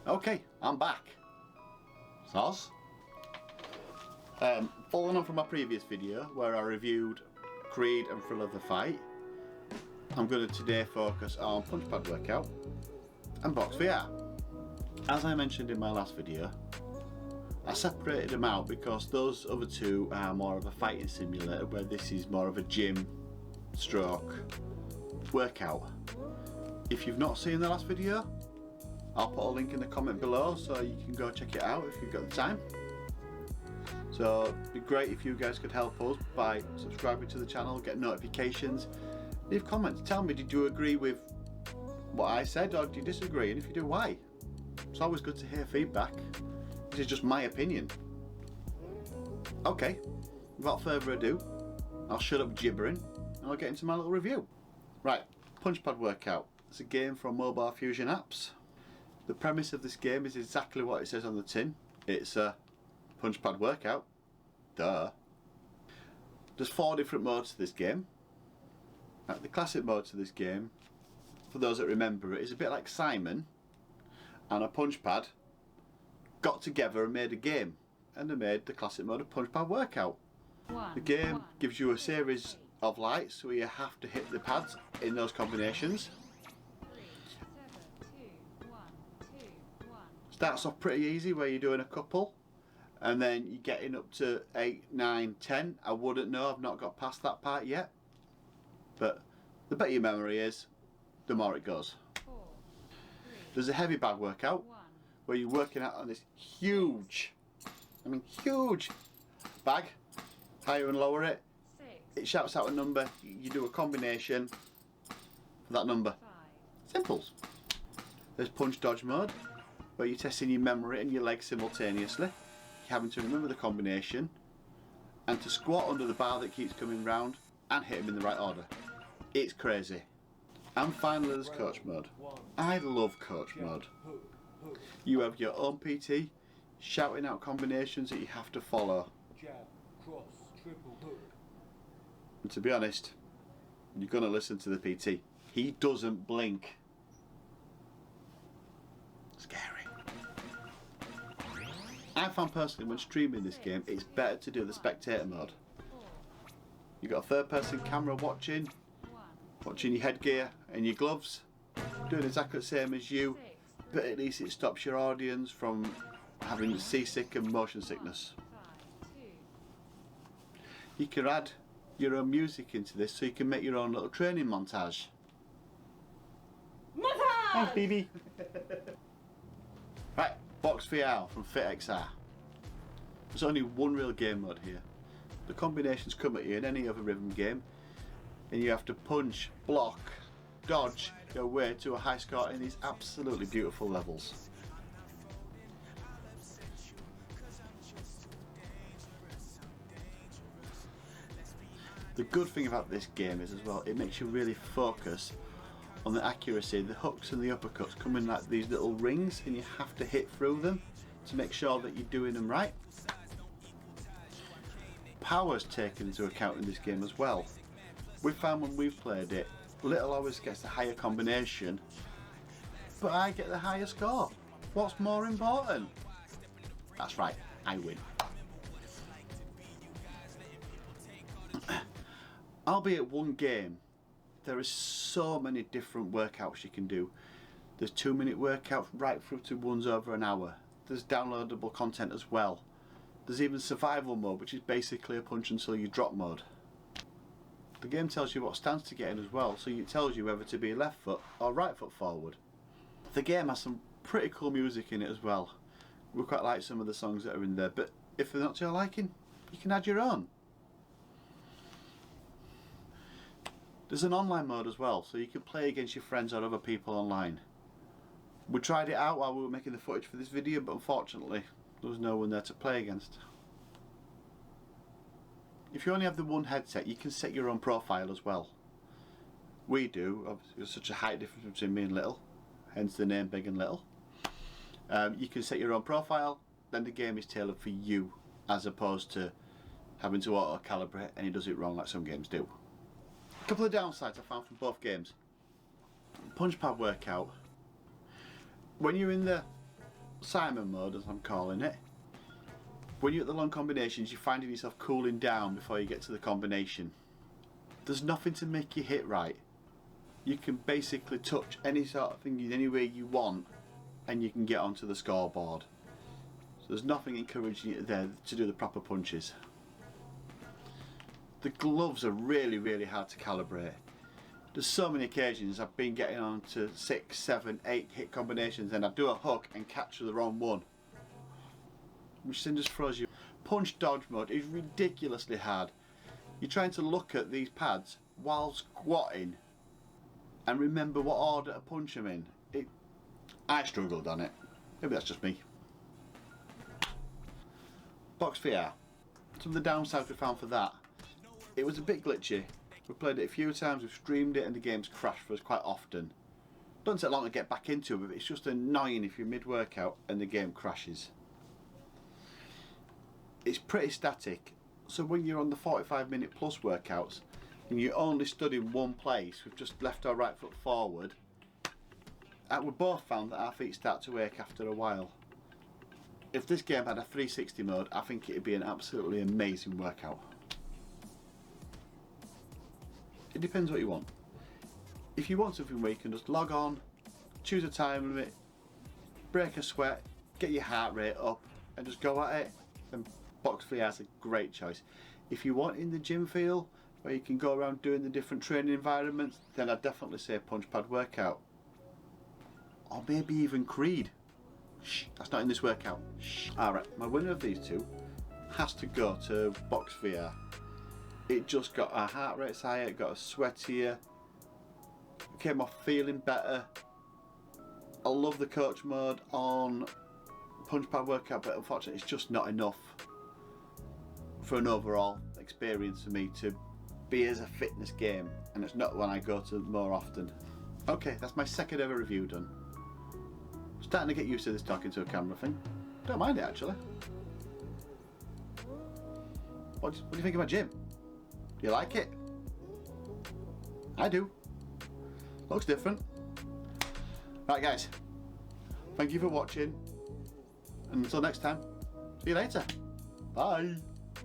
Okay, I'm back. Soz. Following on from my previous video where I reviewed Creed and Thrill of the Fight, I'm going to today focus on Punchpad Workout and BoxVR. As I mentioned in my last video, I separated them out because those other two are more of a fighting simulator, where this is more of a gym stroke workout. If you've not seen the last video, I'll put a link in the comment below so you can go check it out if you've got the time. So it'd be great if you guys could help us by subscribing to the channel, get notifications, leave comments, tell me, did you agree with what I said or do you disagree, and if you do, why? It's always good to hear feedback. This is just my opinion. Okay, without further ado, I'll shut up gibbering and I'll get into my little review. Right, Punchpad Workout. It's a game from Mobile Fusion Apps. The premise of this game is exactly what it says on the tin. It's a Punchpad Workout. Duh. There's 4 different modes to this game. Now, the classic mode to this game, for those that remember it, is a bit like Simon and a Punchpad got together and made a game, and they made the classic mode of Punchpad Workout. The game gives you a series of lights where you have to hit the pads in those combinations. Starts off pretty easy where you're doing a couple, and then you're getting up to 8, 9, 10. I wouldn't know, I've not got past that part yet, but the better your memory is, the more it goes. There's a heavy bag workout where you're working out on this huge, huge bag. Higher and lower it, it shouts out a number, you do a combination for that number. Simples. There's punch dodge mode, where you're testing your memory and your legs simultaneously. You're having to remember the combination and to squat under the bar that keeps coming round and hit them in the right order. It's crazy. And finally there's coach mode. I love coach mode. You have your own PT shouting out combinations that you have to follow. Jab, cross, triple hook. And to be honest, you're going to listen to the PT. He doesn't blink. Scary. I found personally when streaming this game it's better to do the spectator mode. You've got a third person camera watching your headgear and your gloves, doing exactly the same as you, but at least it stops your audience from having seasick and motion sickness. You can add your own music into this so you can make your own little training montage. Thanks, baby. Right, BoxVR from FitXR. There's only one real game mode here. The combinations come at you in any other rhythm game, and you have to punch, block, dodge your way to a high score in these absolutely beautiful levels. The good thing about this game is as well, it makes you really focus on the accuracy. The hooks and the uppercuts come in like these little rings and you have to hit through them to make sure that you're doing them right. Power's taken into account in this game as well. We've found when we've played it, Little always gets the higher combination, but I get the higher score. What's more important? That's right, I win. Albeit one game, there is so many different workouts you can do. There's 2-minute workouts right through to ones over an hour. There's downloadable content as well. There's even survival mode, which is basically a punch until you drop mode. The game tells you what stance to get in as well, so it tells you whether to be left foot or right foot forward. The game has some pretty cool music in it as well. We quite like some of the songs that are in there, but if they're not to your liking, you can add your own. There's an online mode as well, so you can play against your friends or other people online. We tried it out while we were making the footage for this video, but unfortunately there was no one there to play against. If you only have the one headset, you can set your own profile as well. We do, obviously there's such a height difference between me and Little, hence the name Big and Little. You can set your own profile, then the game is tailored for you, as opposed to having to auto-calibrate and it does it wrong like some games do. A couple of downsides I found from both games. Punchpad Workout, when you're in the Simon mode, as I'm calling it. When you're at the long combinations, you're finding yourself cooling down before you get to the combination. There's nothing to make you hit right. You can basically touch any sort of thing in any way you want and you can get onto the scoreboard. So there's nothing encouraging you there to do the proper punches. The gloves are really, really hard to calibrate. There's so many occasions I've been getting on to 6, 7, 8 hit combinations and I do a hook and catch the wrong one, which then just throws you. Punch dodge mode is ridiculously hard. You're trying to look at these pads while squatting and remember what order to punch them in. I struggled on it. Maybe that's just me. BoxVR. Some of the downsides we found for that. It was a bit glitchy. We played it a few times, we've streamed it and the game's crashed for us quite often. Doesn't take long to get back into it, but it's just annoying if you're mid-workout and the game crashes. It's pretty static, so when you're on the 45-minute plus workouts and you only stood in one place with just left or right foot forward, we both found that our feet start to ache after a while. If this game had a 360 mode, I think it'd be an absolutely amazing workout. It depends what you want. If you want something where you can just log on, choose a time limit, break a sweat, get your heart rate up and just go at it, then BoxVR is a great choice. If you want in the gym feel, where you can go around doing the different training environments, then I'd definitely say punch pad workout. Or maybe even Creed. Shh, that's not in this workout. Shh. Alright, my winner of these two has to go to BoxVR. It just got our heart rates higher, it got us sweatier, came off feeling better. I love the coach mode on punch pad workout, but unfortunately it's just not enough for an overall experience for me to be as a fitness game, and it's not one I go to more often. Okay, that's my second ever review done. Starting to get used to this talking to a camera thing. Don't mind it actually. What do you think of my gym? Do you like it? I do. Looks different. Right guys, thank you for watching, and until next time, see you later. Bye.